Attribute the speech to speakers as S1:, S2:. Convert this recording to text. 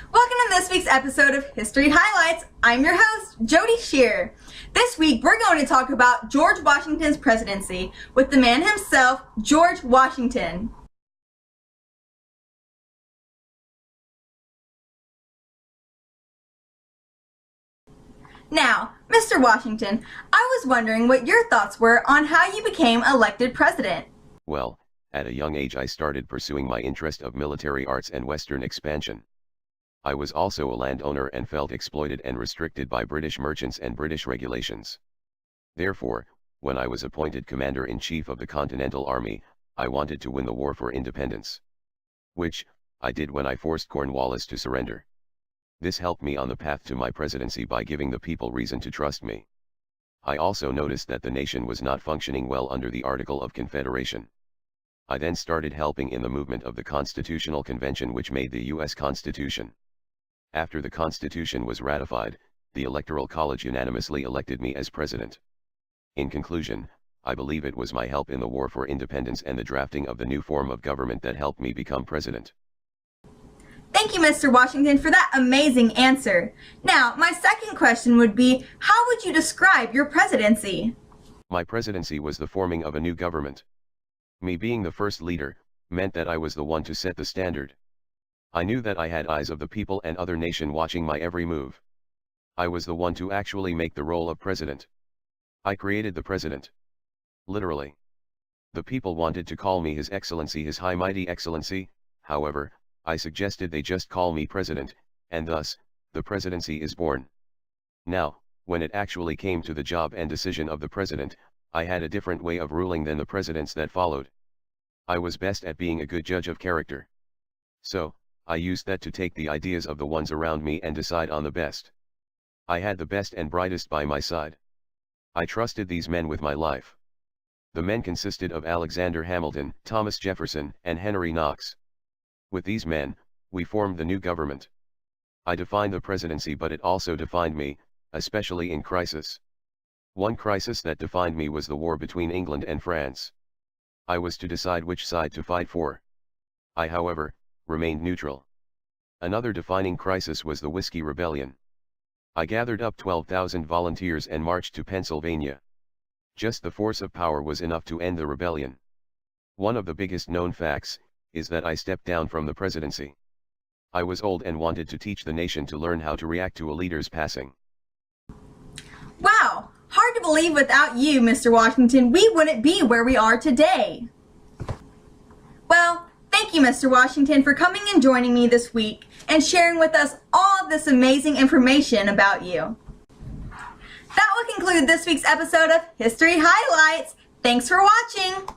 S1: Welcome to this week's episode of History Highlights. I'm your host, Jody Shear. This week, we're going to talk about George Washington's presidency with the man himself, George Washington. Now, Mr. Washington, I was wondering what your thoughts were on how you became elected president.
S2: Well, at a young age I started pursuing my interest of military arts and Western expansion. I was also a landowner and felt exploited and restricted by British merchants and British regulations. Therefore, when I was appointed Commander-in-Chief of the Continental Army, I wanted to win the war for independence. Which, I did when I forced Cornwallis to surrender. This helped me on the path to my presidency by giving the people reason to trust me. I also noticed that the nation was not functioning well under the Article of Confederation. I then started helping in the movement of the Constitutional Convention which made the U.S. Constitution. After the Constitution was ratified, the Electoral College unanimously elected me as president. In conclusion, I believe it was my help in the war for independence and the drafting of the new form of government that helped me become president.
S1: Thank you, Mr. Washington, for that amazing answer. Now, my second question would be, how would you describe your presidency?
S2: My presidency was the forming of a new government. Me being the first leader, meant that I was the one to set the standard. I knew that I had eyes of the people and other nation watching my every move. I was the one to actually make the role of president. I created the president. Literally. The people wanted to call me His Excellency, His High Mighty Excellency, however, I suggested they just call me president, and thus, the presidency is born. Now, when it actually came to the job and decision of the president, I had a different way of ruling than the presidents that followed. I was best at being a good judge of character. So, I used that to take the ideas of the ones around me and decide on the best. I had the best and brightest by my side. I trusted these men with my life. The men consisted of Alexander Hamilton, Thomas Jefferson, and Henry Knox. With these men, we formed the new government. I defined the presidency, but it also defined me, especially in crisis. One crisis that defined me was the war between England and France. I was to decide which side to fight for. I, however, remained neutral. Another defining crisis was the Whiskey Rebellion. I gathered up 12,000 volunteers and marched to Pennsylvania. Just the force of power was enough to end the rebellion. One of the biggest known facts is that I stepped down from the presidency. I was old and wanted to teach the nation to learn how to react to a leader's passing.
S1: Wow, hard to believe without you, Mr. Washington, we wouldn't be where we are today. Well, thank you, Mr. Washington, for coming and joining me this week and sharing with us all this amazing information about you. That will conclude this week's episode of History Highlights. Thanks for watching.